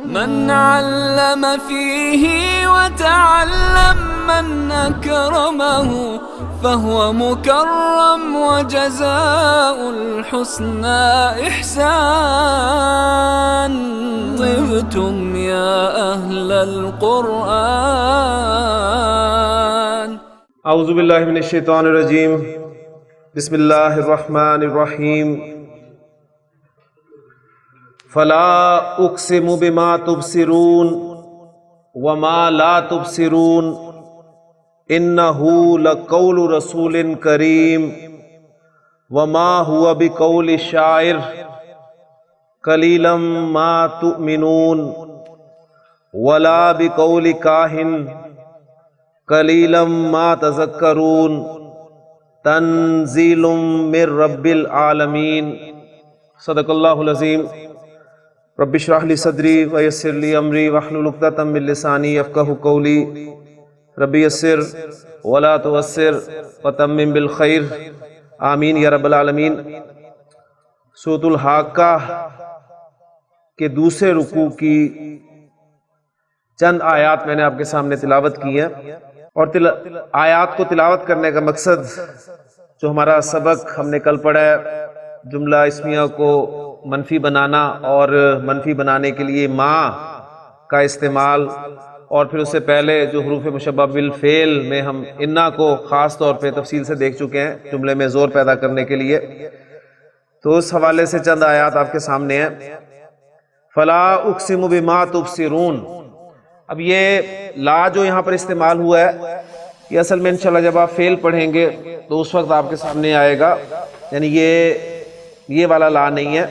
من علم فيه وتعلم من أكرمه فهو مكرم وجزاء الحسنى إحسان. طبتم يا أهل القرآن. اعوذ باللہ من الشیطان الرجیم. بسم اللہ الرحمن الرحیم. فلا اقسم بما تبصرون وما لا تبصرون انہ لقول رسول کریم وما هو بقول شاعر قلیلا ما تؤمنون ولا بقول کاہن قلیلا ما تذکرون تنزیل من رب العالمین. صدق اللہ العظیم. رب اشرح لی صدری ویسر لی امری واحلل عقدۃ من لسانی یفقہوا قولی. رب یسر ولا تعسر وتمم بالخیر. آمین یا رب العالمین. سورۃ الحاقہ کے دوسرے رکوع کی چند آیات میں نے آپ کے سامنے تلاوت کی ہیں، اور آیات کو تلاوت کرنے کا مقصد جو ہمارا سبق ہم نے کل پڑھا ہے، جملہ اسمیہ کو منفی بنانا اور منفی بنانے کے لیے ما کا استعمال، اور پھر اس سے پہلے جو حروف مشبہ بالفعل میں ہم انا کو خاص طور پہ تفصیل سے دیکھ چکے ہیں جملے میں زور پیدا کرنے کے لیے. تو اس حوالے سے چند آیات آپ کے سامنے ہیں. فلا اقسم بما تبصرون. اب یہ لا جو یہاں پر استعمال ہوا ہے یہ اصل میں انشاءاللہ جب آپ فعل پڑھیں گے تو اس وقت آپ کے سامنے آئے گا، یعنی یہ والا لا نہیں ہے.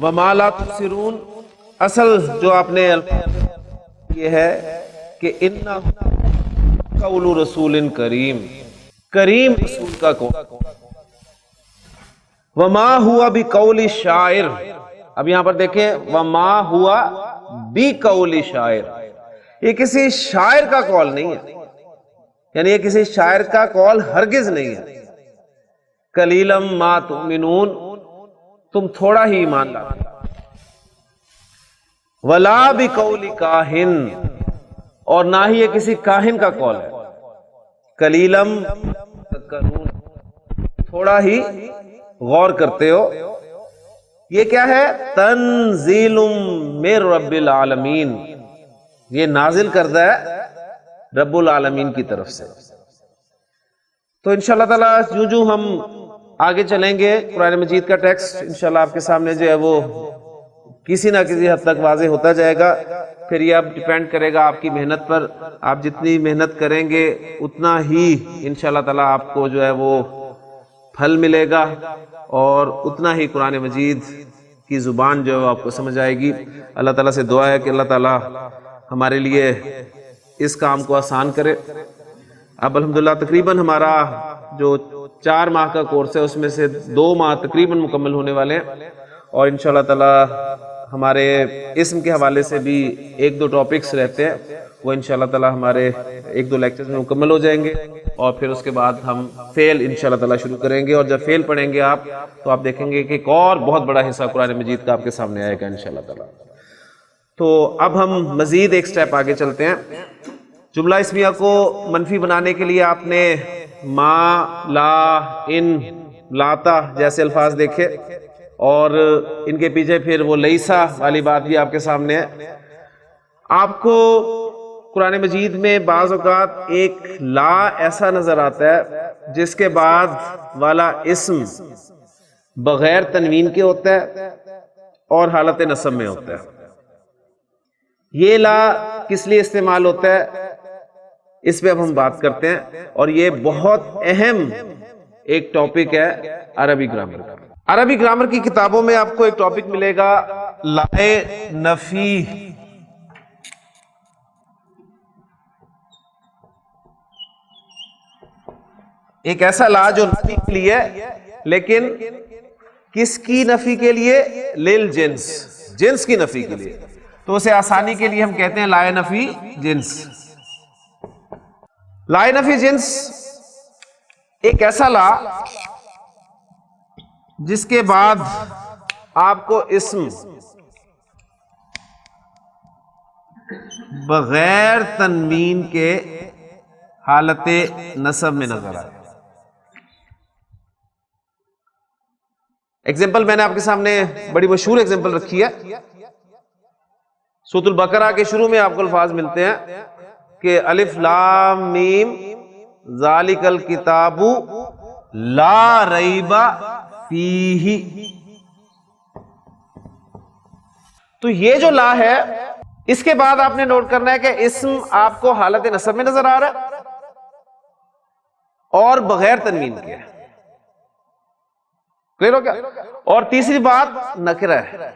وما لا تبصرون اصل جو آپ نے یہ ہے کہ انہ قول رسول کریم، کریم رسول کا قول. وما ہوا بقول شاعر. اب یہاں پر دیکھیں وما ہوا بقول شاعر، یہ کسی شاعر کا قول نہیں ہے، یعنی یہ کسی شاعر کا قول ہرگز نہیں ہے. قلیلا ما تؤمنون، تم تھوڑا ہی ایمان لاتے. ولا بقول کاہن، اور نہ ہی یہ کسی کاہن کا قول ہے. قلیلا تذکرون، تھوڑا ہی غور کرتے ہو. یہ کیا ہے؟ تنزیل من رب العالمین، یہ نازل کردہ ہے رب العالمین کی طرف سے. تو انشاءاللہ تعالیٰ جو ہم آگے چلیں گے قرآن مجید کا ٹیکسٹ انشاءاللہ آپ کے سامنے جو ہے وہ کسی نہ کسی حد تک واضح ہوتا جائے گا. پھر یہ اب ڈیپینڈ کرے گا آپ کی محنت پر. آپ جتنی محنت کریں گے اتنا ہی انشاءاللہ تعالیٰ آپ کو جو ہے وہ پھل ملے گا، اور اتنا ہی قرآن مجید کی زبان جو ہے وہ آپ کو سمجھ آئے گی. اللہ تعالیٰ سے دعا ہے کہ اللہ تعالیٰ ہمارے لیے اس کام کو آسان کرے. اب الحمدللہ تقریباً ہمارا جو 4 ماہ کا کورس ہے اس میں سے 2 ماہ تقریباً مکمل ہونے والے ہیں، اور انشاءاللہ تعالیٰ ہمارے اسم کے حوالے سے بھی 1-2 ٹاپکس رہتے ہیں، وہ انشاءاللہ تعالیٰ ہمارے 1-2 لیکچرز میں مکمل ہو جائیں گے. اور پھر اس کے بعد ہم فعل انشاءاللہ تعالیٰ شروع کریں گے، اور جب فعل پڑھیں گے آپ تو آپ دیکھیں گے کہ ایک اور بہت بڑا حصہ قرآن مجید کا آپ کے سامنے آئے گا انشاءاللہ تعالیٰ. تو اب ہم مزید ایک سٹیپ آگے چلتے ہیں. جملہ اسمیہ کو منفی بنانے کے لیے آپ نے ما، لا، ان، لاتا جیسے الفاظ دیکھے، اور ان کے پیچھے پھر وہ لیسا والی بات بھی آپ کے سامنے ہے. آپ کو قرآن مجید میں بعض اوقات ایک لا ایسا نظر آتا ہے جس کے بعد والا اسم بغیر تنوین کے ہوتا ہے اور حالت نصب میں ہوتا ہے. یہ لا کس لیے استعمال ہوتا ہے اس پہ اب ہم بات کرتے ہیں، اور یہ بہت اہم ایک ٹاپک ہے عربی گرامر کا. عربی گرامر کی کتابوں میں آپ کو ایک ٹاپک ملے گا لائے نفی. ایک ایسا لا جو نفی کے لیے، لیکن کس کی نفی کے لیے؟ للجنس، جنس کی نفی کے لیے. تو اسے آسانی کے لیے ہم کہتے ہیں لائے نفی جنس. لائے نفی جنس ایک ایسا لا جس کے بعد آپ کو اسم بغیر تنوین کے حالت نصب میں نظر آئے. ایگزامپل میں نے آپ کے سامنے بڑی مشہور ایگزامپل رکھی ہے. سورۃ البقرہ کے شروع میں آپ کو الفاظ ملتے ہیں کہ الف لام میم ذالک الکتاب لا ریب فیہ. تو یہ جو لا ہے اس کے بعد آپ نے نوٹ کرنا ہے کہ اسم آپ کو حالت نصب میں نظر آ رہا ہے اور بغیر تنوین کے. کلیئر ہو گیا؟ اور تیسری بات نکرہ ہے.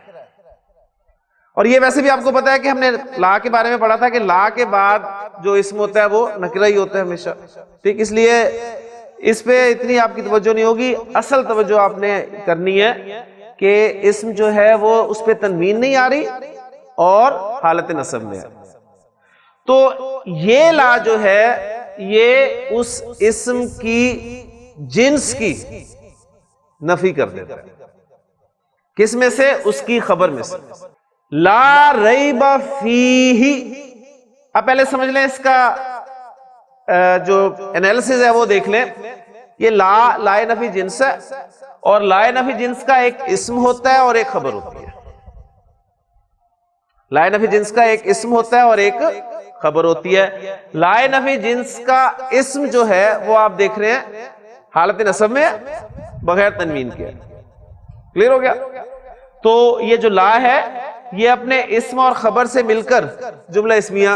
اور یہ ویسے بھی آپ کو پتا ہے کہ ہم نے لا کے بارے میں پڑھا تھا کہ لا کے بعد جو اسم ہوتا ہے وہ نکرہ ہی ہوتا ہے ہمیشہ. ٹھیک، اس لیے اس پہ اتنی آپ کی توجہ نہیں ہوگی. اصل توجہ آپ نے کرنی ہے کہ اسم جو ہے وہ اس پہ تنوین نہیں آ رہی اور حالت نصب میں ہے. تو یہ لا جو ہے یہ اس اسم کی جنس کی نفی کر دیتا ہے. کس میں سے؟ اس کی خبر میں سے. لا ریب فیہ. اب پہلے سمجھ لیں اس کا جو انالیسز ہے وہ دیکھ لیں. یہ لا نفی جنس ہے اور لا نفی جنس کا ایک اسم ہوتا ہے اور ایک خبر ہوتی ہے. لا نفی جنس کا ایک اسم ہوتا ہے اور ایک خبر ہوتی ہے. لا نفی جنس کا اسم جو ہے وہ آپ دیکھ رہے ہیں حالت نصب میں بغیر تنوین کے. کلیئر ہو گیا؟ تو یہ جو لا ہے یہ اپنے اسم اور خبر سے مل کر جملہ اسمیہ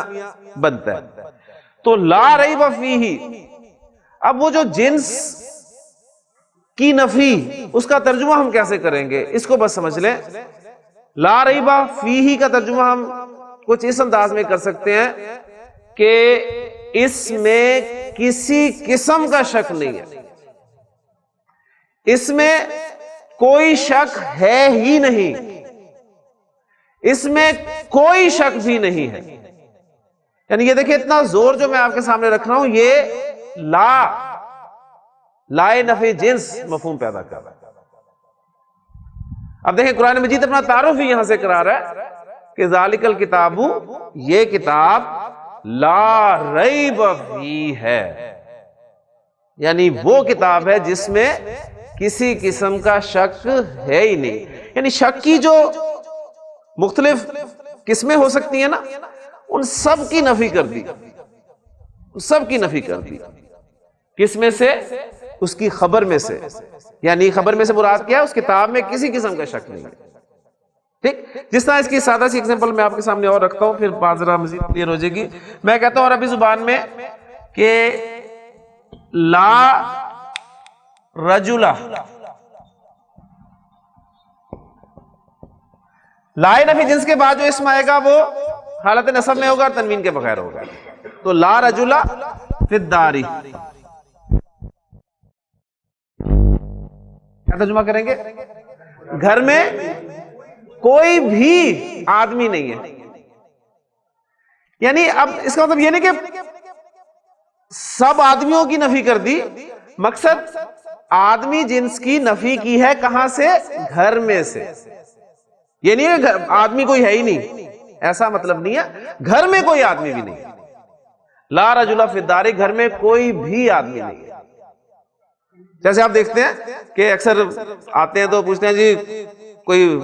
بنتا ہے. تو لا ریب فیہ. اب وہ جو جنس کی نفی اس کا ترجمہ ہم کیسے کریں گے اس کو بس سمجھ لیں. لا ریب فیہ کا ترجمہ ہم کچھ اس انداز میں کر سکتے ہیں کہ اس میں کسی قسم کا شک نہیں ہے. اس میں کوئی شک ہے ہی نہیں. اس میں کوئی شک بھی نہیں ہے. یعنی یہ دیکھیں اتنا زور جو میں آپ کے سامنے رکھ رہا ہوں یہ لا نفی جنس مفہوم پیدا کر رہا ہے. اب دیکھیں قرآن مجید اپنا تعارف ہی یہاں سے کرا رہا ہے کہ ذالک الکتاب، یہ کتاب لا ریب فیہ ہے. یعنی وہ کتاب ہے جس میں کسی قسم کا شک ہے ہی نہیں. یعنی شک کی جو مختلف قسمیں ہو سکتی ہیں نا ان سب کی نفی کر دی. سب کی نفی کر دی. کس میں سے؟ اس کی خبر میں سے. یعنی خبر میں سے مراد کیا ہے؟ اس کتاب میں کسی قسم کا شک نہیں ہے. ٹھیک، جس طرح اس کی سادہ سی ایگزامپل میں آپ کے سامنے اور رکھتا ہوں پھر بات ذرا مزید کلیئر ہو جائے گی. میں کہتا ہوں عربی زبان میں کہ لا رجلا، لا نفی جنس کے بعد جو اسم آئے گا وہ حالت نصب میں ہوگا اور تنوین کے بغیر ہوگا. تو لا رجلا فی الدار. کیا ترجمہ کریں گے؟ گھر میں کوئی بھی آدمی نہیں ہے. یعنی اب اس کا مطلب یہ نہیں کہ سب آدمیوں کی نفی کر دی. مقصد آدمی جنس کی نفی کی ہے کہاں سے؟ گھر میں سے. یہ نہیں ہے آدمی کوئی ہے ہی نہیں، ایسا مطلب نہیں ہے. گھر میں کوئی آدمی بھی نہیں. لا رجل فی الدار، گھر میں کوئی بھی آدمی نہیں. جیسے آپ دیکھتے ہیں کہ اکثر آتے ہیں تو پوچھتے ہیں جی کوئی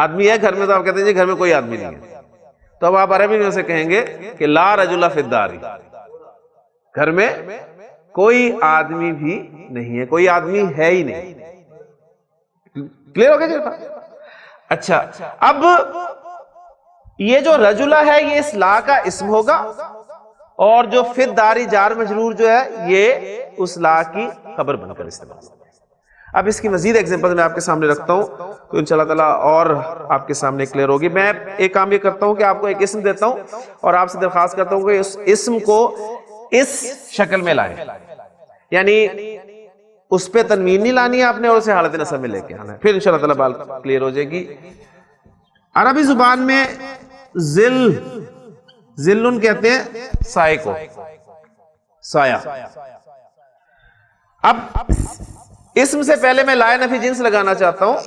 آدمی ہے گھر میں، تو آپ کہتے ہیں جی گھر میں کوئی آدمی نہیں ہے. تو اب آپ عربی میں سے کہیں گے کہ لا رجل فی الدار، گھر میں کوئی آدمی بھی نہیں ہے، کوئی آدمی ہے ہی نہیں. کلیئر ہو گیا جی؟ اچھا، اب یہ جو رجلہ ہے یہ اس لا کا اسم ہوگا اور جو فی الدار جار مجرور جو ہے یہ اس لا کی خبر بن کر استعمال. اب اس کی مزید ایگزامپل میں آپ کے سامنے رکھتا ہوں تو انشاءاللہ تعالیٰ اور آپ کے سامنے کلیئر ہوگی. میں ایک کام یہ کرتا ہوں کہ آپ کو ایک اسم دیتا ہوں اور آپ سے درخواست کرتا ہوں کہ اس اسم کو اس شکل میں لائیں. یعنی اس پہ تنوین نہیں لانی ہے آپ نے اور اسے حالت نصب میں لے کے آنا ہے. پھر انشاءاللہ تعالیٰ بات کلیئر ہو جائے گی. عربی زبان میں ذلن کہتے ہیں سائے کو، سایہ. اب اسم سے پہلے میں لا نفی جنس لگانا چاہتا ہوں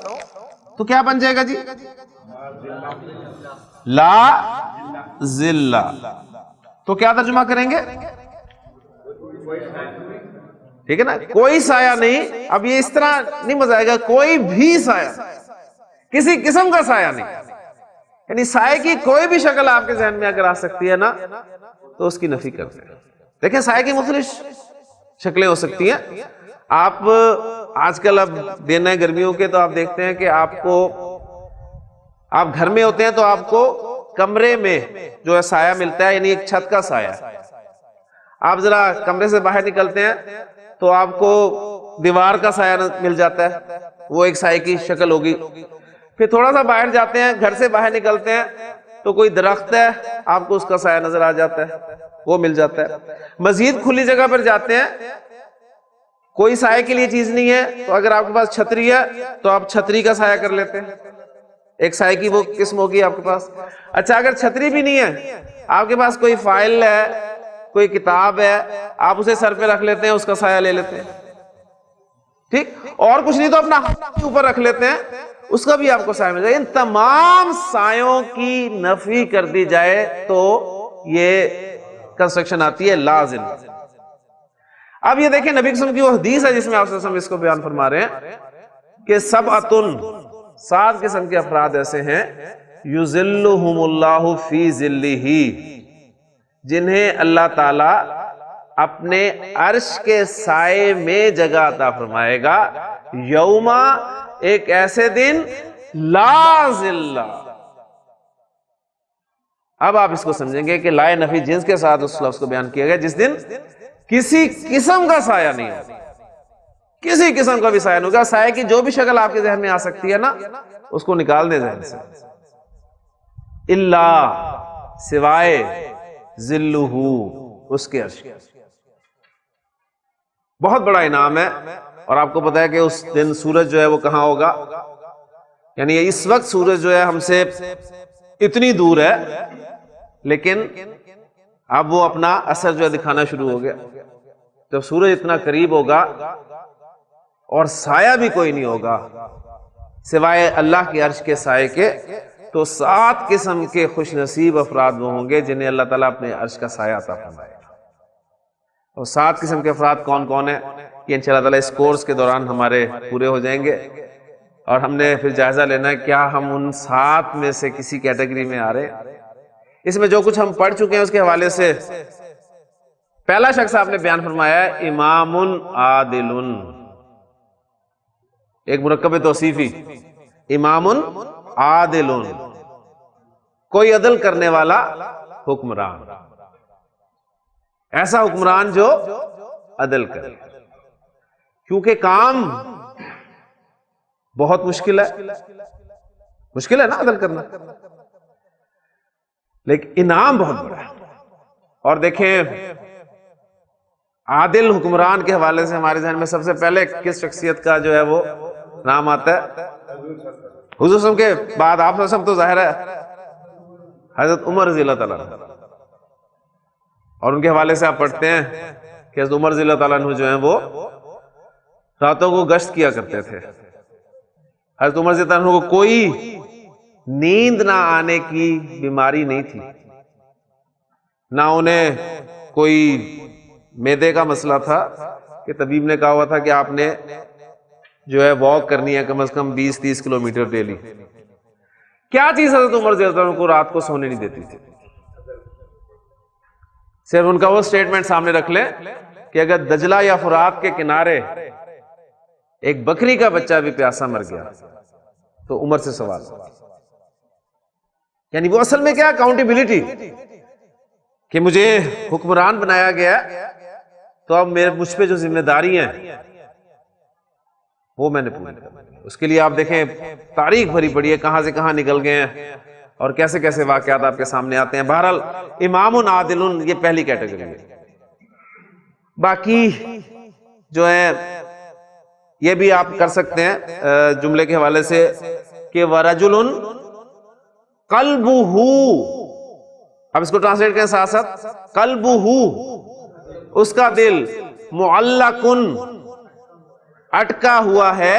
تو کیا بن جائے گا جی؟ لا ذلہ. تو کیا ترجمہ کریں گے؟ ٹھیک ہے نا, کوئی سایہ نہیں. اب یہ اس طرح نہیں مزہ آئے گا, کوئی بھی سایہ, کسی قسم کا سایہ نہیں. یعنی سائے کی کوئی بھی شکل آپ کے ذہن میں اگر آ سکتی ہے نا تو اس کی نفی کرتے ہیں. دیکھیں سائے کی مختلف شکلیں ہو سکتی ہیں. آپ آج کل اب دن ہے گرمیوں کے, تو آپ دیکھتے ہیں کہ آپ گھر میں ہوتے ہیں تو آپ کو کمرے میں جو ہے سایہ ملتا ہے, یعنی ایک چھت کا سایہ. آپ ذرا کمرے سے باہر نکلتے ہیں تو آپ کو دیوار کا سایہ مل جاتا ہے, وہ ایک سائے کی شکل ہوگی. پھر تھوڑا سا باہر جاتے ہیں, گھر سے باہر نکلتے ہیں تو کوئی درخت ہے, آپ کو اس کا سایہ نظر آ جاتا ہے, وہ مل جاتا ہے. مزید کھلی جگہ پر جاتے ہیں, کوئی سائے کے لیے چیز نہیں ہے, تو اگر آپ کے پاس چھتری ہے تو آپ چھتری کا سایہ کر لیتے ہیں. ایک سائے کی وہ قسم ہوگی آپ کے پاس. اچھا اگر چھتری بھی نہیں ہے, آپ کے پاس کوئی فائل ہے, کوئی کتاب ہے, آپ اسے سر پہ رکھ لیتے ہیں, اس کا سایہ لے لیتے ہیں. ٹھیک, اور کچھ نہیں تو اپنا ہاتھ اوپر رکھ لیتے ہیں, اس کا بھی آپ کو سایہ مل جائے. ان تمام سایوں کی نفی کر دی جائے تو یہ کنسٹرکشن آتی ہے لازم. اب یہ دیکھیں نبی قسم کی وہ حدیث ہے جس میں آپ صلی اللہ علیہ وسلم اس کو بیان فرما رہے ہیں کہ سبعتن, 7 قسم کے افراد ایسے ہیں, یذلھم اللہ فی ذلہ, جنہیں اللہ تعالی اپنے عرش کے سائے میں جگہ عطا فرمائے گا. یوما, ایک ایسے دن, لا ذلہ. اب آپ اس کو سمجھیں گے کہ لائے نفی جنس کے ساتھ اس لفظ کو بیان کیا گیا جس دن کسی قسم کا سایہ نہیں ہوگا, کسی قسم کا بھی سایہ نہیں ہوگا. سایہ کی جو بھی شکل آپ کے ذہن میں آ سکتی ہے نا اس کو نکال دیں ذہن سے. اللہ, سوائے, ذلہ, اس کے عرش. بہت بڑا انعام ہے. اور آپ کو پتا ہے کہ اس دن سورج جو ہے وہ کہاں ہوگا, یعنی اس وقت سورج جو ہے ہم سے اتنی دور ہے, لیکن اب وہ اپنا اثر جو ہے دکھانا شروع ہو گیا. جب سورج اتنا قریب ہوگا اور سایہ بھی کوئی نہیں ہوگا سوائے اللہ کے عرش کے سائے کے, تو 7 قسم کے خوش نصیب افراد وہ ہوں گے جنہیں اللہ تعالیٰ اپنے عرش کا سایہ عطا فرمائے گا. اور 7 قسم کے افراد کون کون ہیں یہ انشاءاللہ تعالیٰ اس کورس کے دوران ہمارے پورے ہو جائیں گے, اور ہم نے پھر جائزہ لینا ہے کیا ہم ان 7 میں سے کسی کیٹیگری میں آ رہے ہیں. اس میں جو کچھ ہم پڑھ چکے ہیں اس کے حوالے سے پہلا شخص آپ نے بیان فرمایا ہے امام عادل, ایک مرکب توصیفی, امام عادل, کوئی عدل کرنے والا حکمران, ایسا حکمران جو عدل کرے. کیونکہ کام بہت مشکل ہے نا عدل کرنا, لیکن انعام بہت بڑا ہے. اور دیکھیں عادل حکمران کے حوالے سے ہمارے ذہن میں سب سے پہلے کس شخصیت کا جو ہے وہ نام آتا ہے؟ حضور صلی اللہ علیہ وسلم کے بعد آپ صلی اللہ علیہ وسلم تو ظاہر ہے حضرت عمر رضی اللہ تعالیٰ عنہ, اور ان کے حوالے سے آپ پڑھتے ہیں کہ حضرت عمر رضی اللہ تعالیٰ عنہ جو ہیں وہ راتوں کو گشت کیا کرتے تھے. حضرت عمر رضی اللہ عنہ کو کوئی نیند نہ آنے کی بیماری نہیں تھی, نہ انہیں کوئی معدے کا مسئلہ تھا کہ طبیب نے کہا ہوا تھا کہ آپ نے جو ہے واک کرنی ہے کم از کم 20-30 کلومیٹر ڈیلی. کیا چیز حضرت عمر رضی اللہ عنہ کو رات کو سونے نہیں دیتی تھی؟ صرف ان کا وہ سٹیٹمنٹ سامنے رکھ لیں کہ اگر دجلہ یا فرات کے کنارے ایک بکری کا بچہ بھی پیاسا مر گیا تو عمر سے سوال. یعنی وہ اصل میں کیا اکاؤنٹیبلٹی کہ مجھے حکمران بنایا گیا تو اب مجھ پہ جو ذمہ داری ہیں وہ میں نے پوری کرنی. اس کے لیے آپ دیکھیں تاریخ بھری پڑی ہے, کہاں سے کہاں نکل گئے ہیں اور کیسے کیسے واقعات آپ کے سامنے آتے ہیں. بہرحال امام عادل یہ پہلی کیٹیگری ہے. باقی جو ہے یہ بھی آپ کر سکتے ہیں جملے کے حوالے سے کہ وَرَجُلٌ قَلْبُهُ, اب اس کو ٹرانسلیٹ کریں ساتھ ساتھ, قلبہ, اس کا دل, معلقن, اٹکا ہوا ہے,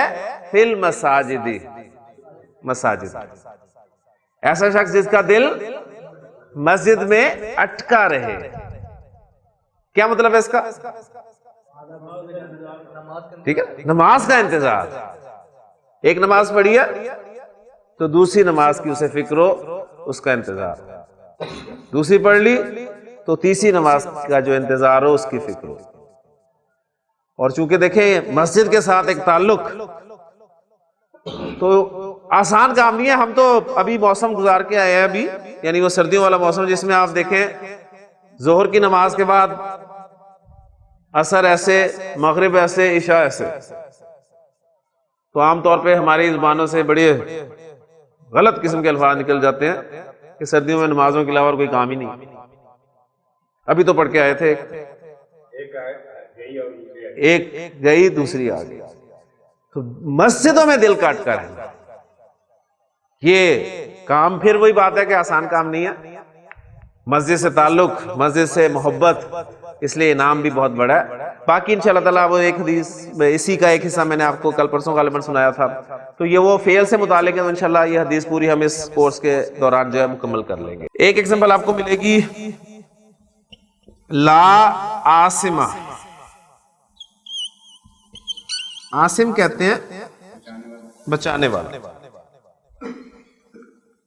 فی المساجد, مساجد. ایسا شخص جس کا دل مسجد میں اٹکا رہے. کیا مطلب ہے اس کا؟ ٹھیک ہے، نماز کا انتظار. ایک نماز پڑھی ہے تو دوسری نماز کی اسے فکر ہو، اس کا انتظار. دوسری پڑھ لی تو تیسری نماز کا جو انتظار ہو اس کی فکر ہو. اور چونکہ دیکھیں مسجد کے ساتھ ایک تعلق تو آسان کام نہیں ہے. ہم تو ابھی موسم گزار کے آئے ہیں ابھی، یعنی وہ سردیوں والا موسم جس میں آپ دیکھیں ظہر کی نماز کے بعد عصر ایسے، مغرب ایسے، عشاء ایسے. تو عام طور پہ ہماری زبانوں سے بڑے غلط قسم کے الفاظ نکل جاتے ہیں کہ سردیوں میں نمازوں کے علاوہ اور کوئی کام ہی نہیں. ابھی تو پڑھ کے آئے تھے، ایک گئی دوسری آ گئی. تو مسجدوں میں دل کاٹ کر ہے یہ کام. پھر وہی بات ہے کہ آسان کام نہیں ہے. مسجد سے تعلق، مسجد سے محبت، اس لیے انعام بھی بہت بڑا ہے. باقی انشاءاللہ تعالیٰ وہ ایک حدیث، اسی کا ایک حصہ میں نے آپ کو کل پرسوں غالباً سنایا تھا، تو یہ وہ فعل سے متعلق ہے. تو انشاءاللہ یہ حدیث پوری ہم اس کورس کے دوران جو ہے مکمل کر لیں گے. ایک ایگزامپل آپ کو ملے گی، لا عاصمہ. عاصم کہتے ہیں بچانے والا،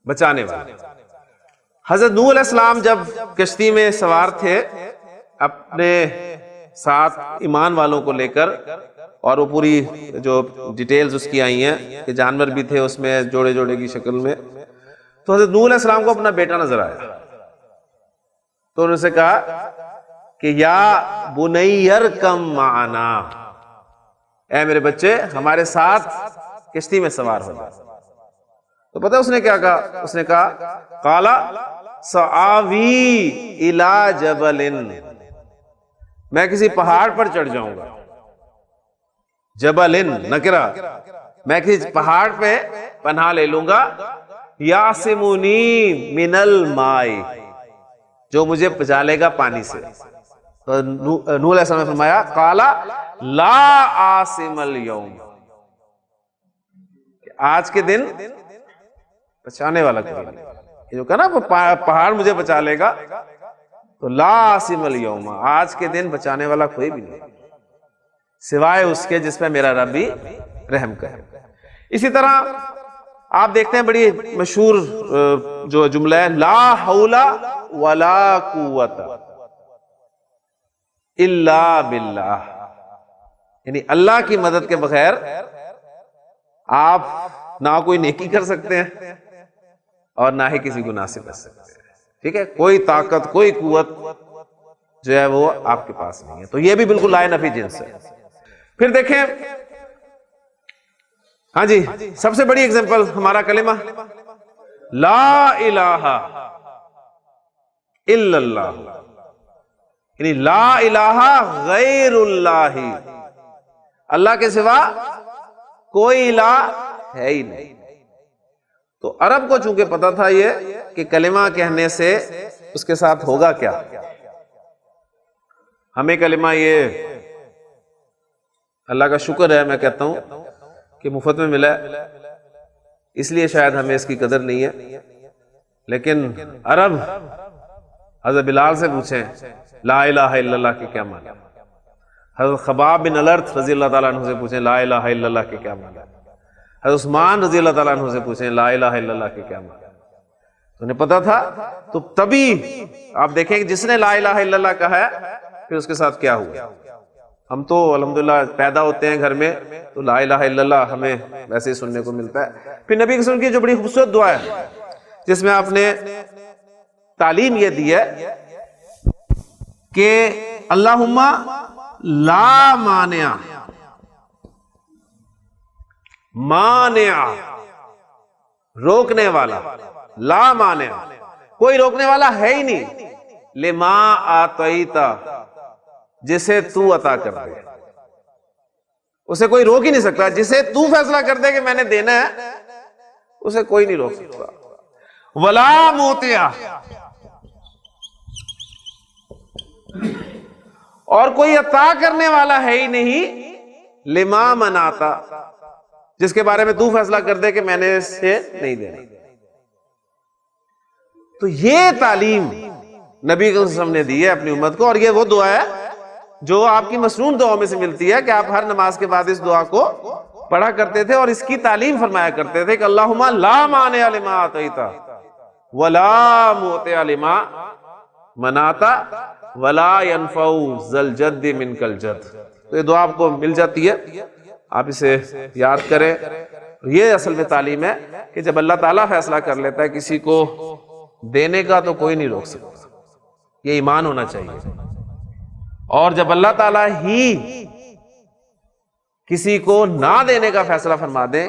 بچانے والا. حضرت نوح علیہ السلام جب کشتی میں سوار تھے اپنے ساتھ ایمان والوں کو لے کر، اور وہ پوری جو ڈیٹیلز اس کی آئی ہیں کہ جانور بھی تھے اس میں جوڑے جوڑے کی شکل میں، تو حضرت نوح علیہ السلام کو اپنا بیٹا نظر آیا. تو انہوں نے سے کہا کہ یا بنی ارکم معنا، اے میرے بچے ہمارے ساتھ کشتی میں سوار ہو جا. تو پتہ اس نے کیا کہا؟ اس نے کہا قال سآوی الی جبل، میں کسی پہاڑ پر چڑھ جاؤں گا. جبل نکرہ، میں کسی پہاڑ پہ پناہ لے لوں گا. یعصمنی من الماء، جو مجھے بچا لے گا پانی سے. تو نوح علیہ السلام نے فرمایا قال لا عاصم اليوم، آج کے دن بچانے والا کوئی نہیں. یہ جو کہا نا پہاڑ مجھے بچا لے گا، تو لا عاصم اليوم، آج کے دن بچانے والا کوئی بھی نہیں سوائے اس کے جس پہ میرا رب بھی رحم کرے. اسی طرح آپ دیکھتے ہیں بڑی مشہور جو جملہ ہے، لا حول ولا قوت الا باللہ، یعنی اللہ کی مدد کے بغیر آپ نہ کوئی نیکی کر سکتے ہیں اور نہ ہی کسی گناہ سے بچ سکتے ہیں. ٹھیک ہے، کوئی طاقت، کوئی قوت جو ہے وہ آپ کے پاس نہیں ہے. تو یہ بھی بالکل لا نفی جنس ہے. پھر دیکھیں، ہاں جی، سب سے بڑی اگزامپل ہمارا کلمہ لا الہ الا اللہ، یعنی لا الہ غیر اللہ، اللہ کے سوا کوئی الہ ہے ہی نہیں. تو عرب کو چونکہ پتا تھا یہ کہ کلمہ کہنے سے اس کے ساتھ ہوگا کیا. ہمیں کلمہ یہ اللہ کا شکر ہے، میں کہتا ہوں کہ مفت میں ملا ہے، اس لیے شاید ہمیں اس کی قدر نہیں ہے. لیکن عرب حضرت بلال سے پوچھیں لا الہ الا اللہ کے کیا معنی، حضرت خباب بن الارت رضی اللہ تعالیٰ عنہ سے پوچھیں لا الہ الا اللہ کے کیا معنی، حضرت عثمان رضی اللہ تعالیٰ عنہ سے پوچھیں لا الہ الا اللہ کے کیا معنی. تو انہیں پتا تھا. تو تبھی آپ دیکھیں کہ جس نے لا الہ الا اللہ کہا ہے پھر اس کے ساتھ کیا ہوا. ہم تو الحمدللہ پیدا ہوتے ہیں گھر میں تو لا الہ الا اللہ ہمیں ویسے ہی سننے کو ملتا ہے. پھر نبی قسم کی جو بڑی خوبصورت دعا ہے جس میں آپ نے تعلیم یہ دی ہے کہ اللہم لا مانع، مانع روکنے والا، لا مانع کوئی روکنے والا ہے ہی نہیں، لما آتیتا جسے تو عطا کر دے، اسے کوئی روک ہی نہیں سکتا. جسے تو فیصلہ کر دے کہ میں نے دینا ہے اسے کوئی نہیں روک سکتا. ولا موتیا، اور کوئی عطا کرنے والا ہے ہی نہیں، لما مناتا جس کے بارے میں تو فیصلہ کر دے کہ میں نے اسے نہیں دینا. تو یہ تعلیم نبی صلی اللہ علیہ وسلم نے دی ہے اپنی امت کو، اور یہ وہ دعا ہے جو آپ کی مسنون دعاؤں میں سے ملتی ہے کہ آپ ہر نماز کے بعد اس دعا کو پڑھا کرتے تھے اور اس کی تعلیم فرمایا کرتے تھے کہ اللہم لا مانع لما اعطیت ولا معطی لما منعت ولا ينفع ذا الجد منک الجد. تو یہ دعا آپ کو مل جاتی ہے، آپ اسے یاد کریں. یہ اصل میں تعلیم ہے کہ جب اللہ تعالیٰ فیصلہ کر لیتا ہے کسی کو دینے کا تو کوئی نہیں روک سکتا. یہ ایمان ہونا چاہیے. اور جب اللہ تعالیٰ ہی کسی کو نہ دینے کا فیصلہ فرما دیں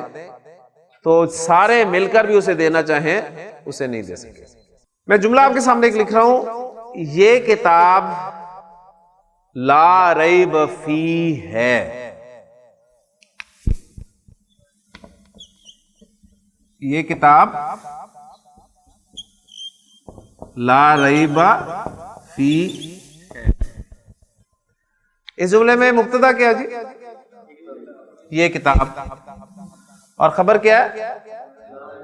تو سارے مل کر بھی اسے دینا چاہیں اسے نہیں دے سکتے. میں جملہ آپ کے سامنے ایک لکھ رہا ہوں، یہ کتاب لا ریب فی ہے. یہ کتاب لا ریب فی ہے. اس جملے میں مبتدا کیا جی؟ یہ کتاب. اور خبر کیا ہے؟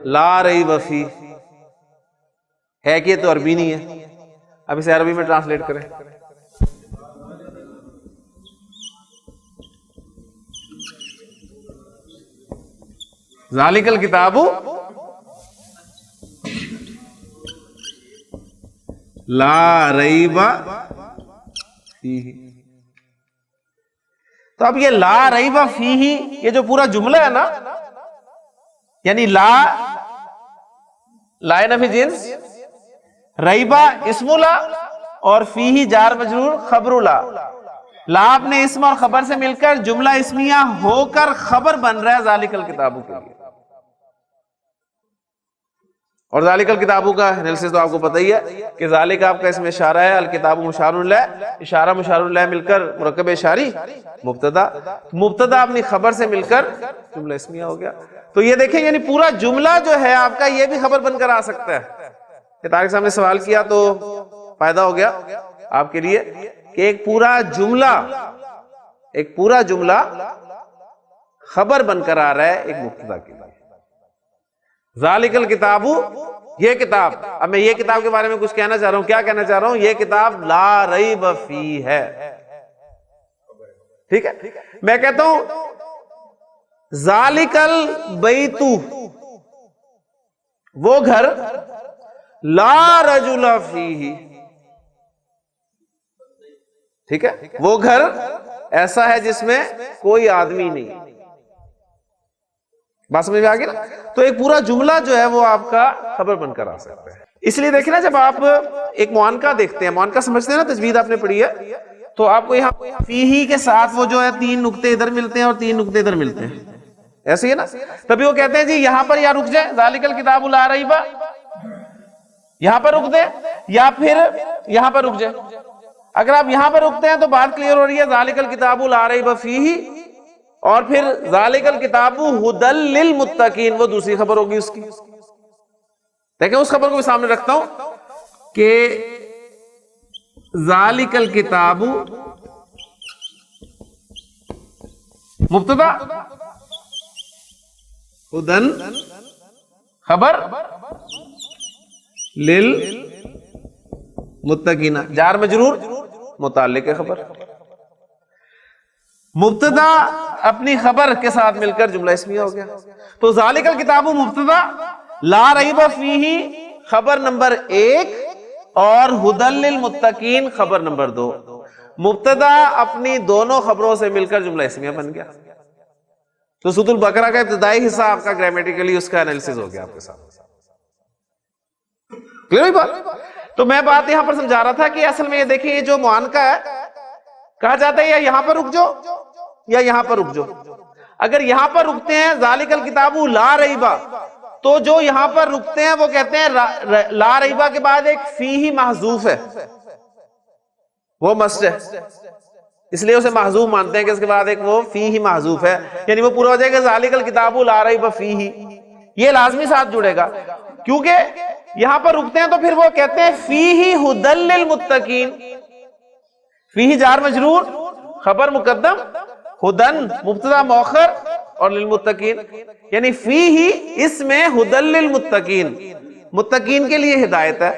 لا ریب فی ہے. کہ یہ تو عربی نہیں ہے. اب اسے عربی میں ٹرانسلیٹ کریں. ذالک الکتاب لا ریب فیہ. تو اب یہ لا ریب فیہ یہ جو پورا جملہ ہے نا، یعنی لا نفی جنس، ریبہ اسم لا، اور فیہ جار مجرور خبر لا. لا اپنے اسم اور خبر سے مل کر جملہ اسمیہ ہو کر خبر بن رہا ہے ذالک الکتاب کے لیے. اور ذالک الکتاب کا انالیسس تو آپ کو پتہ ہی ہے کہ ذالک آپ کا اسم اشارہ ہے، الکتاب مشار الیہ، اشارہ مشار الیہ مل کر مرکب اشاری مبتدا، مبتدا اپنی خبر سے مل کر جملہ اسمیہ ہو گیا. تو یہ دیکھیں یعنی پورا جملہ جو ہے آپ کا یہ بھی خبر بن کر آ سکتا ہے. کہ طارق صاحب نے سوال کیا تو فائدہ ہو گیا آپ کے لیے کہ ایک پورا جملہ خبر بن کر آ رہا ہے ایک مبتدا کے لیے. ذالک الکتاب یہ کتاب. اب میں یہ کتاب کے بارے میں کچھ کہنا چاہ رہا ہوں. کیا کہنا چاہ رہا ہوں؟ یہ کتاب لا ریب فی ہے. ٹھیک ہے. میں کہتا ہوں ذالک البیت وہ گھر لا رجل فیہ. ٹھیک ہے. وہ گھر ایسا ہے جس میں کوئی آدمی نہیں. بات سمجھ میں آ گئی نا؟ تو ایک پورا جملہ جو ہے وہ آپ کا خبر بن کر آ سکتا ہے. اس لیے دیکھیں نا جب آپ ایک معانقہ دیکھتے ہیں، معانقہ سمجھتے ہیں نا، تجوید آپ نے پڑھی ہے، تو آپ کو یہاں فیہ کے ساتھ وہ جو ہے 3 نقطے ادھر ملتے ہیں اور 3 نقطے ادھر ملتے ہیں. ایسے ہی ہے نا؟ تبھی وہ کہتے ہیں جی یہاں پر یا رک جائیں ذالک الکتاب لا ریب، یہاں پر رک دیں یا پھر یہاں پر رک جائیں. اگر آپ یہاں پر رکتے ہیں تو بات کلیئر ہو رہی ہے ذالک الکتاب لا ریب فیہ، اور پھر ذالک الکتاب ھدی للمتقین وہ دوسری خبر ہوگی اس کی. دیکھیں اس خبر کو بھی سامنے رکھتا ہوں کہ ذالک الکتاب مبتدا، ھدی خبر، للمتقین جار مجرور متعلق خبر. مبتدا اپنی خبر کے ساتھ مل کر جملہ اسمیہ ہو گیا. تو ذالک الکتاب مبتدا، لا ریب فیہ خبر نمبر 1 اور ھدی للمتقین خبر نمبر 2. مبتدا اپنی دونوں خبروں سے مل کر جملہ اسمیہ بن گیا. تو سورۃ البقرہ کا ابتدائی حصہ آپ کا گرامیٹیکلی اس کا انالیسس ہو گیا آپ کے ساتھ. کلیئر ہوئی بات؟ تو میں بات یہاں پر سمجھا رہا تھا کہ اصل میں یہ دیکھیں یہ جو معانقہ ہے کہا جاتا ہے یا یہاں پر رک جاؤ یا یہاں پر رک جاؤ. اگر یہاں پر رکتے ہیں ذالک الکتاب لا ریب، تو جو یہاں پر رکتے ہیں وہ کہتے ہیں لا ریبہ کے بعد ایک فیہ محذوف ہے، وہ مست ہے، اس لیے اسے محذوف مانتے ہیں کہ اس کے بعد ایک وہ فیہ محذوف ہے، یعنی وہ پورا ہو جائے گا ذالک الکتاب لا ریب فیہ. یہ لازمی ساتھ جڑے گا کیونکہ یہاں پر رکتے ہیں تو پھر وہ کہتے ہیں فیہ ھدی للمتقین. فیہ جار مجرور خبر مقدم، ھدی مبتدا مؤخر اور للمتقین، یعنی فیہ اس میں ھدی للمتقین. متقین کے لیے ہدایت ہے،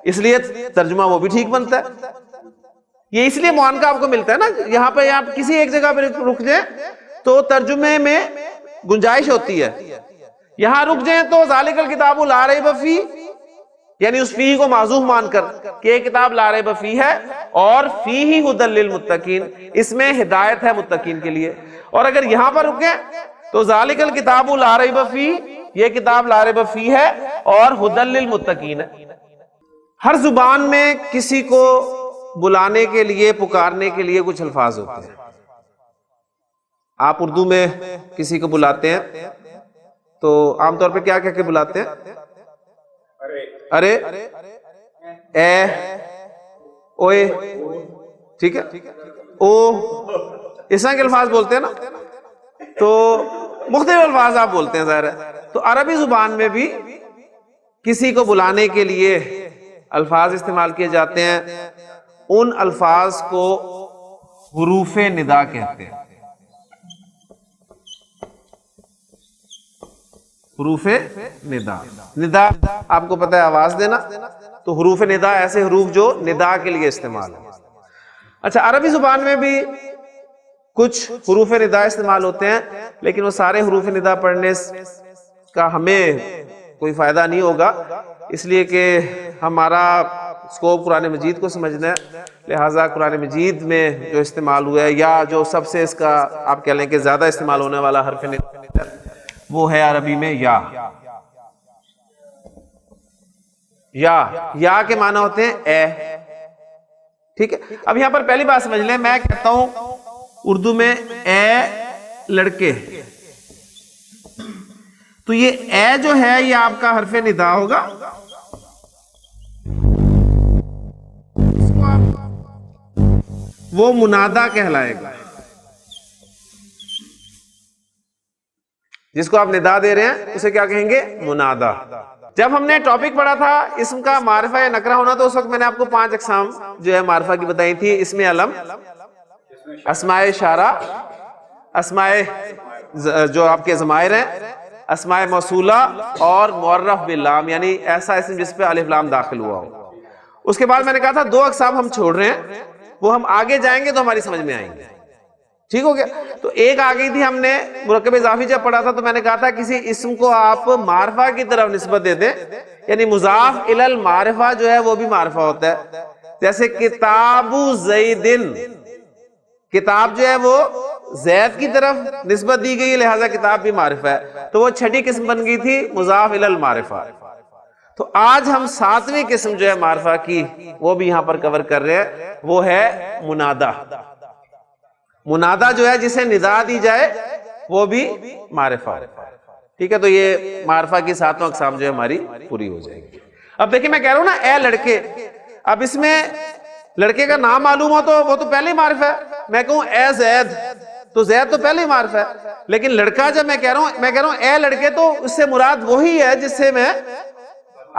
اس لیے ترجمہ وہ بھی ٹھیک بنتا ہے۔ یہ اس لیے معانقہ آپ کو ملتا ہے نا، یہاں پہ آپ کسی ایک جگہ پہ رک جائیں تو ترجمے میں گنجائش ہوتی ہے، یہاں رک جائیں تو ذالک الکتاب لا ریب فیہ، یعنی اس فیہ کو معذوف مان کر کہ یہ کتاب لا ریب فیہ ہے اور فیہ ھدی للمتقین، اس میں ہدایت ہے متقین کے لیے۔ اور اگر یہاں پر رکیں تو ذالک الکتاب لا ریب فیہ، یہ کتاب لا ریب فیہ ہے اور ھدی للمتقین ہے۔ ہر زبان میں کسی کو بلانے کے لیے، پکارنے کے لیے کچھ الفاظ ہوتے ہیں۔ آپ اردو میں کسی کو بلاتے ہیں تو عام طور پہ کیا کہہ کے بلاتے ہیں؟ ارے، اے، اوئے، ٹھیک ہے، او، اس طرح کے الفاظ بولتے ہیں نا، تو مختلف الفاظ آپ بولتے ہیں ظاہر ہے۔ تو عربی زبان میں بھی کسی کو بلانے کے لیے الفاظ استعمال کیے جاتے ہیں، ان الفاظ کو حروف ندا کہتے ہیں۔ حروف ندا، ندا آپ کو پتہ ہے آواز دینا، تو حروف ندا ایسے حروف جو ندا کے لیے استعمال ہیں۔ اچھا، عربی زبان میں بھی کچھ حروف ندا استعمال ہوتے ہیں، لیکن وہ سارے حروف ندا پڑھنے کا ہمیں کوئی فائدہ نہیں ہوگا، اس لیے کہ ہمارا سکوپ قرآن مجید کو سمجھنا ہے، لہٰذا قرآن مجید میں جو استعمال ہوا ہے یا جو سب سے اس کا آپ کہہ لیں کہ زیادہ استعمال ہونے والا حرف ندا وہ ہے عربی میں یا۔ یا کے معنی ہوتے ہیں اے، ٹھیک ہے۔ اب یہاں پر پہلی بات سمجھ لیں، میں کہتا ہوں اردو میں اے لڑکے، تو یہ اے جو ہے یہ آپ کا حرف ندا ہوگا، وہ منادا کہلائے گا۔ جس کو آپ ندا دے رہے ہیں اسے کیا کہیں گے؟ منادا۔ جب ہم نے ٹاپک پڑھا تھا اسم کا معرفہ یا نکرہ ہونا، تو اس وقت میں نے آپ کو 5 اقسام جو ہے معرفہ کی بتائی تھی، اسم علم، اسماء اشارہ، اسماء جو آپ کے ضمائر ہیں، اسماء موصولہ اور معرف باللام، یعنی ایسا اسم جس پہ الف لام داخل ہوا ہو۔ اس کے بعد میں نے کہا تھا 2 اقسام ہم چھوڑ رہے ہیں، وہ ہم آگے جائیں گے تو ہماری سمجھ میں آئیں گے، ٹھیک ہو گیا؟ تو ایک آ گئی تھی، ہم نے مرکب اضافی جب پڑھا تھا تو میں نے کہا تھا کسی اسم کو آپ معرفہ کی طرف نسبت دے دیں، یعنی مضاف الی المعرفہ جو ہے وہ بھی معرفہ ہوتا ہے۔ جیسے کتاب زیدن، کتاب جو ہے وہ زید کی طرف نسبت دی گئی، لہذا کتاب بھی معرفہ ہے، تو وہ 6ٹھی قسم بن گئی تھی مضاف الی المعرفہ۔ تو آج ہم 7ویں قسم جو ہے معرفہ کی وہ بھی یہاں پر کور کر رہے ہیں، وہ ہے منادا۔ منادا جو ہے جسے ندا دی جائے وہ بھی معرفہ، ٹھیک ہے؟ تو یہ معرفہ کی 7 اقسام جو ہے ہماری پوری ہو جائے گی۔ اب دیکھیں میں کہہ رہا ہوں نا اے لڑکے، اب اس میں لڑکے کا نام معلوم ہو تو وہ تو پہلے ہی معرفہ ہے۔ میں کہوں اے زید تو زید تو پہلے ہی معرفہ ہے، لیکن لڑکا جب میں کہہ رہا ہوں اے لڑکے، تو اس سے مراد وہی ہے جس سے میں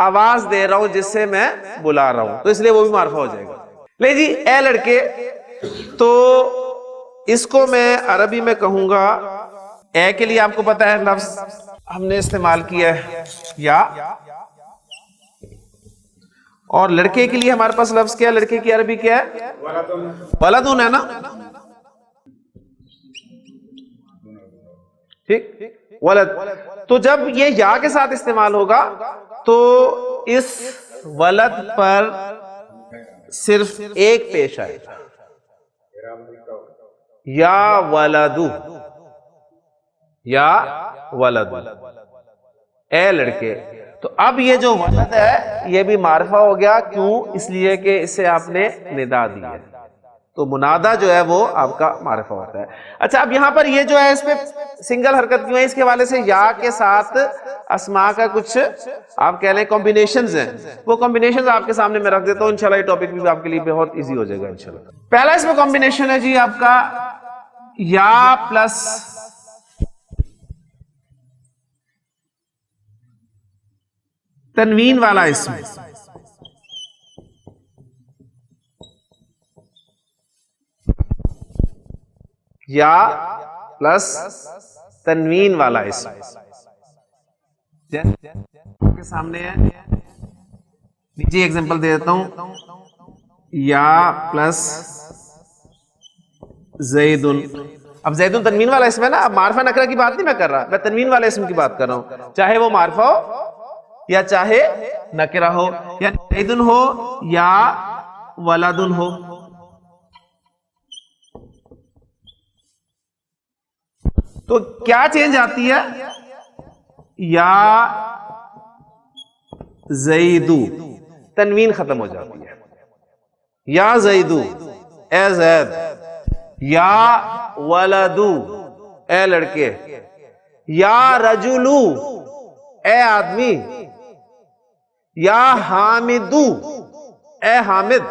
آواز دے رہا ہوں، جس سے میں بلا رہا ہوں، تو اس لیے وہ بھی معرفہ ہو جائے گا۔ لے جی اے لڑکے، تو اس کو میں عربی میں کہوں گا، اے کے لیے آپ کو پتا ہے لفظ ہم نے استعمال کیا ہے یا، اور لڑکے کے لیے ہمارے پاس لفظ کیا ہے؟ لڑکے کی عربی کیا ہے؟ ولدن ہے نا، ٹھیک، ولد۔ تو جب یہ یا کے ساتھ استعمال ہوگا تو اس ولد پر صرف ایک پیش آئے گا، یا ولدو، یا ولدو، اے لڑکے۔ تو اب یہ جو ولد ہے یہ بھی معرفہ ہو گیا، کیوں؟ اس لیے کہ اسے آپ نے ندا دی ہے، تو منادا جو ہے وہ آپ کا معرفہ ہوتا ہے۔ اچھا، اب یہاں پر یہ جو ہے اس پہ سنگل حرکت کیوں ہے؟ اس کے حوالے سے یا کے ساتھ اسماء کا کچھ آپ کہہ لیں کمبینیشنز ہیں، وہ کمبینیشنز آپ کے سامنے میں رکھ دیتا ہوں، انشاءاللہ یہ ٹاپک بھی آپ کے لیے بہت ایزی ہو جائے گا انشاءاللہ۔ پہلا اس میں کمبینیشن ہے جی آپ کا یا پلس تنوین والا اسم، یا پلس تنوین والا اسم، جیسے آپ کے سامنے ہے نیچے ایگزامپل دے دیتا ہوں، یا پلس زیدن. اب زیدن تنوین والا اسم ہے نا، اب معرفہ نکرہ کی بات نہیں میں کر رہا، میں تنوین والے اسم کی بات کر رہا ہوں، چاہے وہ معرفہ ہو یا چاہے نکرہ ہو، یا زیدن ہو یا ولدن ہو. تو کیا چینج آتی ہے؟ یا زیدو، تنوین ختم ہو جاتی ہے. یا زیدو اے زید، یا ولدو اے لڑکے، یا رجلو اے آدمی، یا حامدو اے حامد،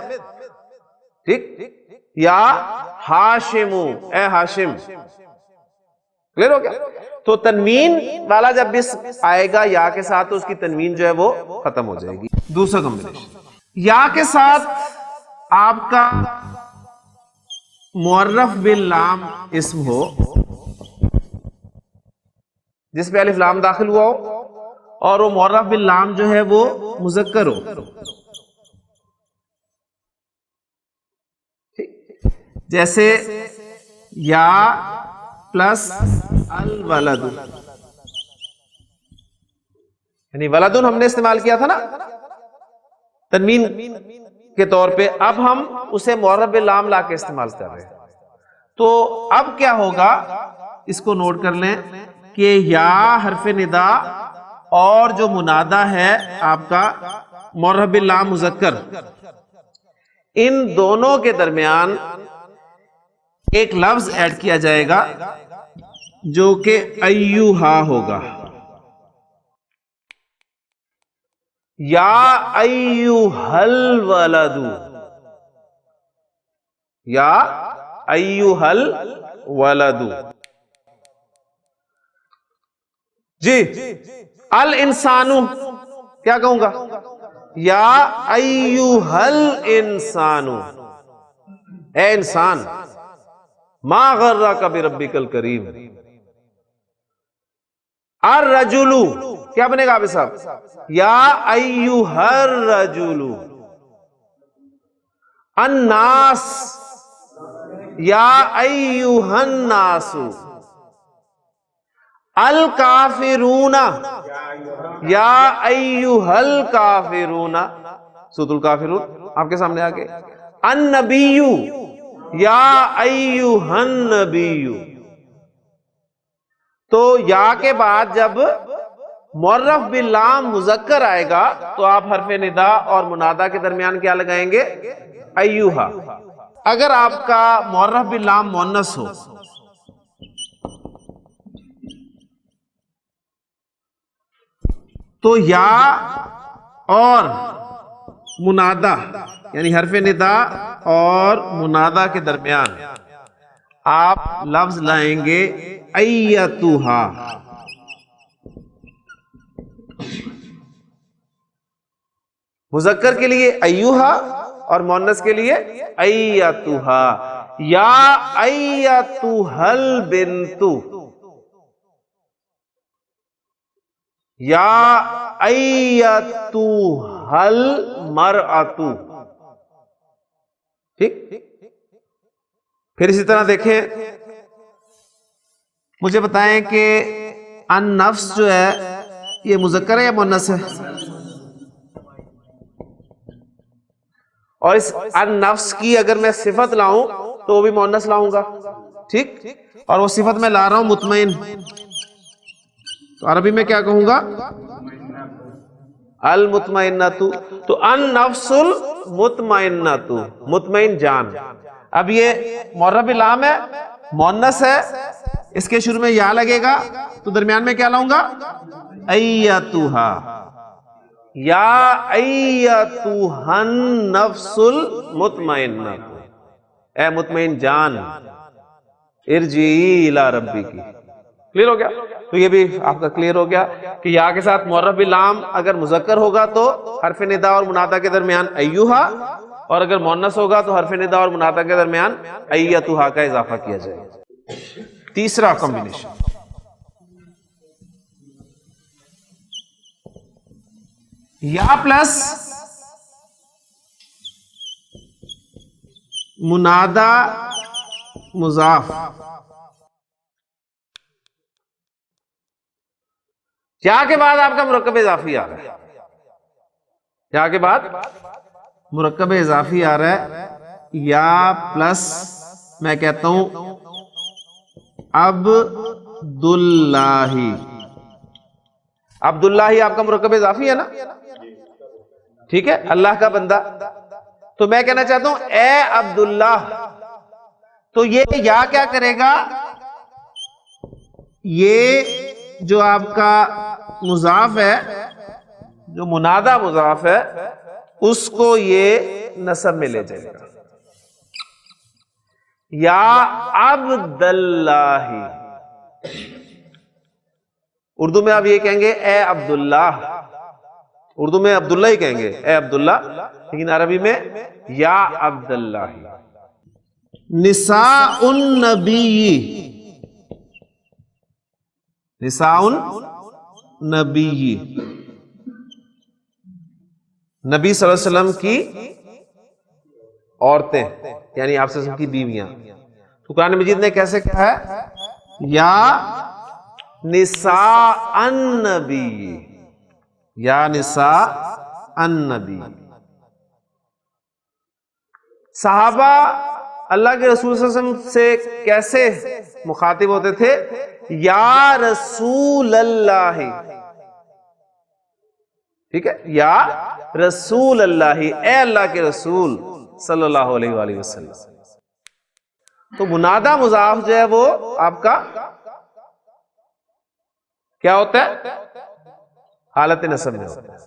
ٹھیک، یا ہاشمو اے ہاشم. کلیئر ہو گیا؟ تو تنوین والا جب اس آئے گا یا کے ساتھ تو اس کی تنوین جو ہے وہ ختم ہو جائے گی. دوسرا کمبینیشن، یا کے ساتھ آپ کا معرف باللام اسم ہو جس پہ الف لام داخل ہوا ہو، اور وہ معرف باللام جو ہے وہ مذکر ہو. جیسے یا پلس الولد، یعنی ولدن ہم نے استعمال کیا تھا نا تنوین کے طور پہ، اب ہم اسے معرف باللام لا کے استعمال کر رہے ہیں. تو اب کیا ہوگا، اس کو نوٹ کر لیں کہ یا حرف ندا اور جو منادہ ہے آپ کا معرف باللام مذکر، ان دونوں کے درمیان ایک لفظ ایڈ کیا جائے گا جو کہ ایوہا ہوگا. یا ایوہل ولدو، یا ایوہل ولدو. جی الانسانو کیا کہوں گا؟ یا ایوہل انسانو اے انسان، ما غرک بربک الکریم. الرجلو کیا بنے گا آپ صاحب؟ یا ایوہ الرجلو. الناس یا ایوہ الناس. الکافرون یا ایوہ الکافرون، سورۃ الکافرون آپ کے سامنے آگے. النبی یا ایوہ النبی. تو یا کے بعد جب معرف باللام مذکر آئے گا تو آپ حرف ندا اور منادہ کے درمیان کیا لگائیں گے؟ ایوہا. اگر آپ کا معرف باللام مؤنث ہو تو یا اور منادہ یعنی حرف ندا اور منادہ کے درمیان آپ لفظ لائیں گے ایتھا. مذکر کے لیے ایوہا اور مؤنث کے لیے ایتھا. یا ایتھل بنت، یا ایتھل مرأۃ. ٹھیک. پھر اسی طرح دیکھیں، مجھے بتائیں کہ النفس جو ہے یہ مذکر ہے یا مؤنث ہے؟ اور اس النفس کی اگر میں صفت لاؤں تو وہ بھی مؤنث لاؤں گا. ٹھیک. اور وہ صفت میں لا رہا ہوں مطمئن، تو عربی میں کیا کہوں گا؟ المطمئنۃ. تو النفس المطمئنۃ، مطمئن جان. اب یہ معرف باللام ہے، مؤنث ہے، اس کے شروع میں یا لگے گا تو درمیان میں کیا لاؤں گا؟ ایتھا. یا ایتھا النفس المطمئنہ، اے مطمئن جان، ارجعی الی ربک. کلیئر ہو گیا؟ تو یہ بھی آپ کا کلیئر ہو گیا کہ یا کے ساتھ معرف باللام اگر مذکر ہوگا تو حرف ندا اور منادہ کے درمیان ایوہا، اور اگر مؤنث ہوگا تو حرف ندا اور منادہ کے درمیان ایتھا کا اضافہ کیا جائے. تیسرا کمبینیشن، یا پلس منادا مضاف، یا کے بعد آپ کا مرکب اضافی آ رہا ہے، یا کے بعد مرکب اضافی آ رہا ہے، یا پلس میں کہتا ہوں عبداللہ، عبداللہ آپ کا مرکب اضافی ہے نا، ٹھیک ہے، اللہ کا بندہ. تو میں کہنا چاہتا ہوں اے عبداللہ، تو یہ یا کیا کرے گا، یہ جو آپ کا مضاف ہے، جو منادہ مضاف ہے، اس کو یہ نصب میں لے جائے گا. یا عبداللہ، اردو میں آپ یہ کہیں گے اے عبداللہ، اردو میں عبداللہ ہی کہیں گے اے عبداللہ، لیکن عربی میں یا عبداللہ. نساء النبی، نساء النبی، نبی صلی اللہ علیہ وسلم کی عورتیں، یعنی آپ سے کی بیویاں. تو قرآن مجید نے کیسے کہا ہے، یا نساء النبی، یا نساء النبی. صحابہ اللہ کے رسول صلی اللہ علیہ وسلم سے کیسے مخاطب ہوتے تھے، یا رسول اللہ، ٹھیک ہے، یا رسول اللہ، اے اللہ کے رسول صلی اللہ علیہ وآلہ وسلم. تو منادہ مضاف جو ہے وہ آپ کا کیا ہوتا ہے، حالت نصب میں ہوتا ہے.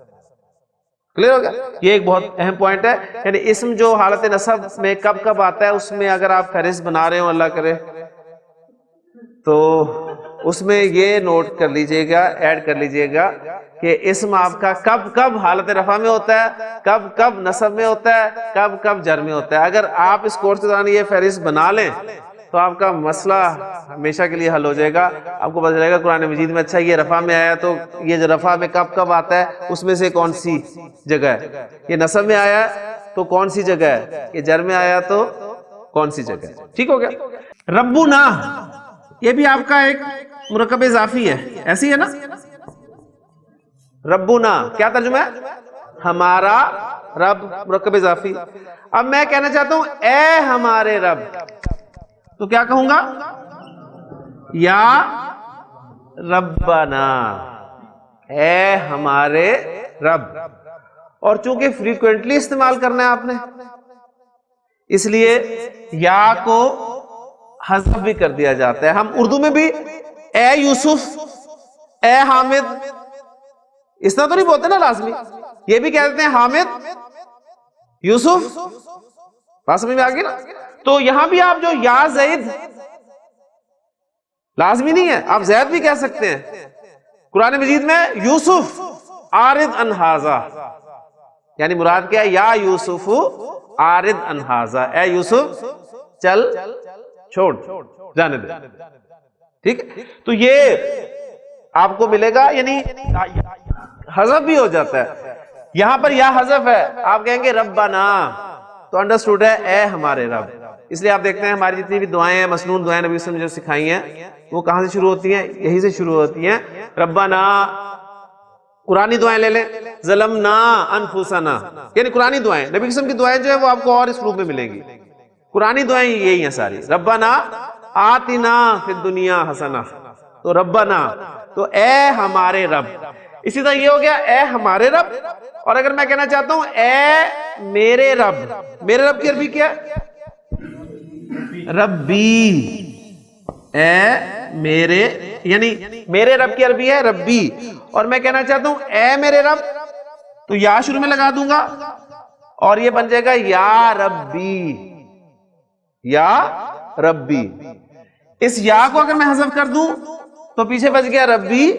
کلیئر ہو گیا؟ یہ ایک بہت اہم پوائنٹ ہے. یعنی اسم جو حالت نصب میں کب کب آتا ہے، اس میں اگر آپ فہرست بنا رہے ہو اللہ کرے تو اس میں یہ نوٹ کر لیجئے گا، ایڈ کر لیجئے گا کہ اسم آپ کا کب کب حالت رفع میں ہوتا ہے، کب کب نصب میں ہوتا ہے، کب کب جر میں ہوتا ہے. اگر آپ اس کورس کے دوران یہ فہرست بنا لیں تو آپ کا مسئلہ ہمیشہ کے لیے حل ہو جائے گا. آپ کو پتہ چلے گا قرآن مجید میں اچھا یہ رفع میں آیا تو یہ جو رفع میں کب کب آتا ہے اس میں سے کون سی جگہ ہے، یہ نصب میں آیا تو کون سی جگہ ہے، یہ جر میں آیا تو کون سی جگہ ہے. ٹھیک ہو گیا؟ ربنا یہ بھی آپ کا ایک مرکب اضافی ہے، ایسی ہے نا. ربنا کیا ترجمہ ہے، ہمارا رب، مرکب اضافی. اب میں کہنا چاہتا ہوں اے ہمارے رب، تو کیا کہوں گا، یا ربنا، اے ہمارے رب. اور چونکہ فریکوینٹلی استعمال کرنا ہے آپ نے، اس لیے یا کو حذف بھی کر دیا جاتا ہے. ہم اردو میں بھی اے یوسف، اے حامد، اس طرح تو نہیں بولتے نا لازمی، یہ بھی کہتے ہیں حامد، یوسف. بات سمجھ میں آ گئی نا. تو یہاں بھی آپ جو یا زید لازمی نہیں ہے، آپ زید بھی کہہ سکتے ہیں. قرآن مجید میں یوسف آرد ان ھذا، یعنی مراد کیا ہے، یا یوسف آرد ان ھذا، اے یوسف چل چھوڑ جانے دے. ٹھیک ہے، تو یہ آپ کو ملے گا، یعنی حذف بھی ہو جاتا ہے. یہاں پر یا حذف ہے، آپ کہیں گے ربنا، تو انڈرسٹوڈ ہے اے ہمارے رب. اس لیے آپ دیکھتے ہیں ہماری جتنی بھی دعائیں ہیں، مسنون دعائیں نبی صلی اللہ علیہ وسلم جو سکھائی ہیں، وہ کہاں سے شروع ہوتی ہیں، یہی سے شروع ہوتی ہیں. ربنا، قرآنی دعائیں لے لیں، ظلمنا انفسنا، یعنی قرآنی دعائیں، نبی قسم کی دعائیں جو ہے وہ آپ کو اور اس روپ میں ملیں گی. قرآنی دعائیں یہی ہیں ساری. ربنا آتنا فی الدنیا حسنہ، تو ربنا، تو اے ہمارے رب. اسی طرح یہ ہو گیا اے ہمارے رب. اور اگر میں کہنا چاہتا ہوں اے میرے رب، میرے رب کی عربی کیا ہے، ربی، اے میرے، یعنی میرے رب کی عربی ہے ربی. اور میں کہنا چاہتا ہوں اے میرے رب، تو یا شروع میں لگا دوں گا اور یہ بن جائے گا یا ربی، یا ربی. اس یا کو اگر میں حذف کر دوں تو پیچھے بچ گیا ربی.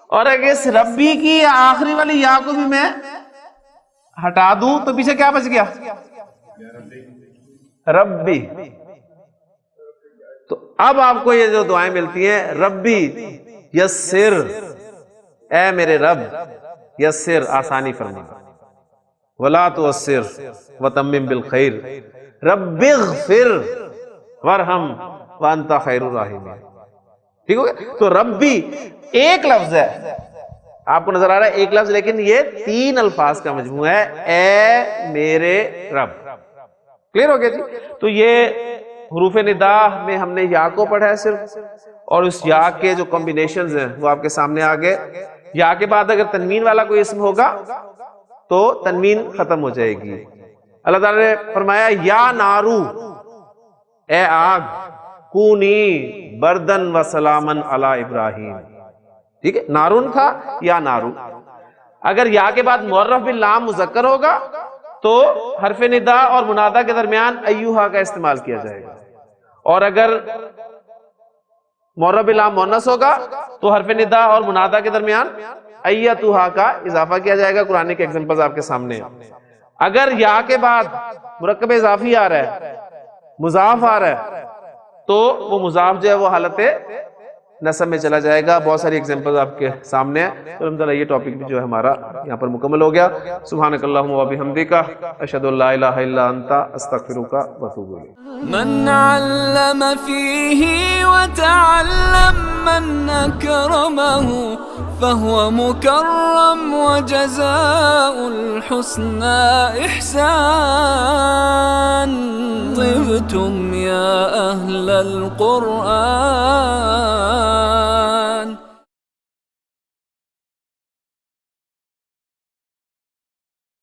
اور اگر اس ربی کی آخری والی یا کو بھی میں ہٹا دوں تو پیچھے کیا بچ گیا، ربی. تو اب آپ کو یہ جو دعائیں ملتی ہیں، ربی یسر، اے میرے رب یسر، آسانی فرما، ولا تعسر وتمم بالخیر، رب اغفر ورحم وانت خیر الراحمین. ٹھیک ہو گیا؟ تو ربی ایک لفظ ہے، آپ کو نظر آ رہا ہے ایک لفظ، لیکن یہ 3 الفاظ کا مجموعہ ہے، اے میرے رب. کلیئر ہو گیا جی؟ تو یہ حروف ندا میں ہم نے یا کو پڑھا ہے صرف، اور اس یا کے جو کمبینیشنز ہیں وہ آپ کے سامنے آ گئے. یا کے بعد اگر تنوین والا کوئی اسم ہوگا تو تنوین ختم ہو جائے گی. اللہ تعالیٰ نے فرمایا یا نارو، اے آگ، کونی بردن و سلامن علی ابراہیم. ٹھیک ہے، نارون تھا یا نارو. اگر یا کے بعد معرف باللام مذکر ہوگا تو حرف ندا اور منادا کے درمیان ایوہا کا استعمال کیا جائے گا، اور اگر معرف باللام مؤنث ہوگا تو حرف ندا اور منادا کے درمیان ایتوہا کا اضافہ کیا جائے گا. قرآن کے ایگزامپلز آپ کے سامنے ہیں. اگر یا کے بعد مرکب اضافی آ رہا ہے، مضاف آ رہا ہے، تو وہ مضاف جو ہے وہ حالت نصب میں چلا جائے گا. بہت ساری ایگزامپلز آپ کے سامنے ہیں. تو الحمدللہ یہ ٹاپک بھی جو ہے ہمارا یہاں پر مکمل ہو گیا. سبحانک اللہم و بحمدک، اشہد ان لا الہ الا انت، استغفرک و اتوب الیک. من علم فيه وتعلم من أكرمه فهو مكرم وجزاء الحسنى إحسان. طبتم يا أهل القرآن.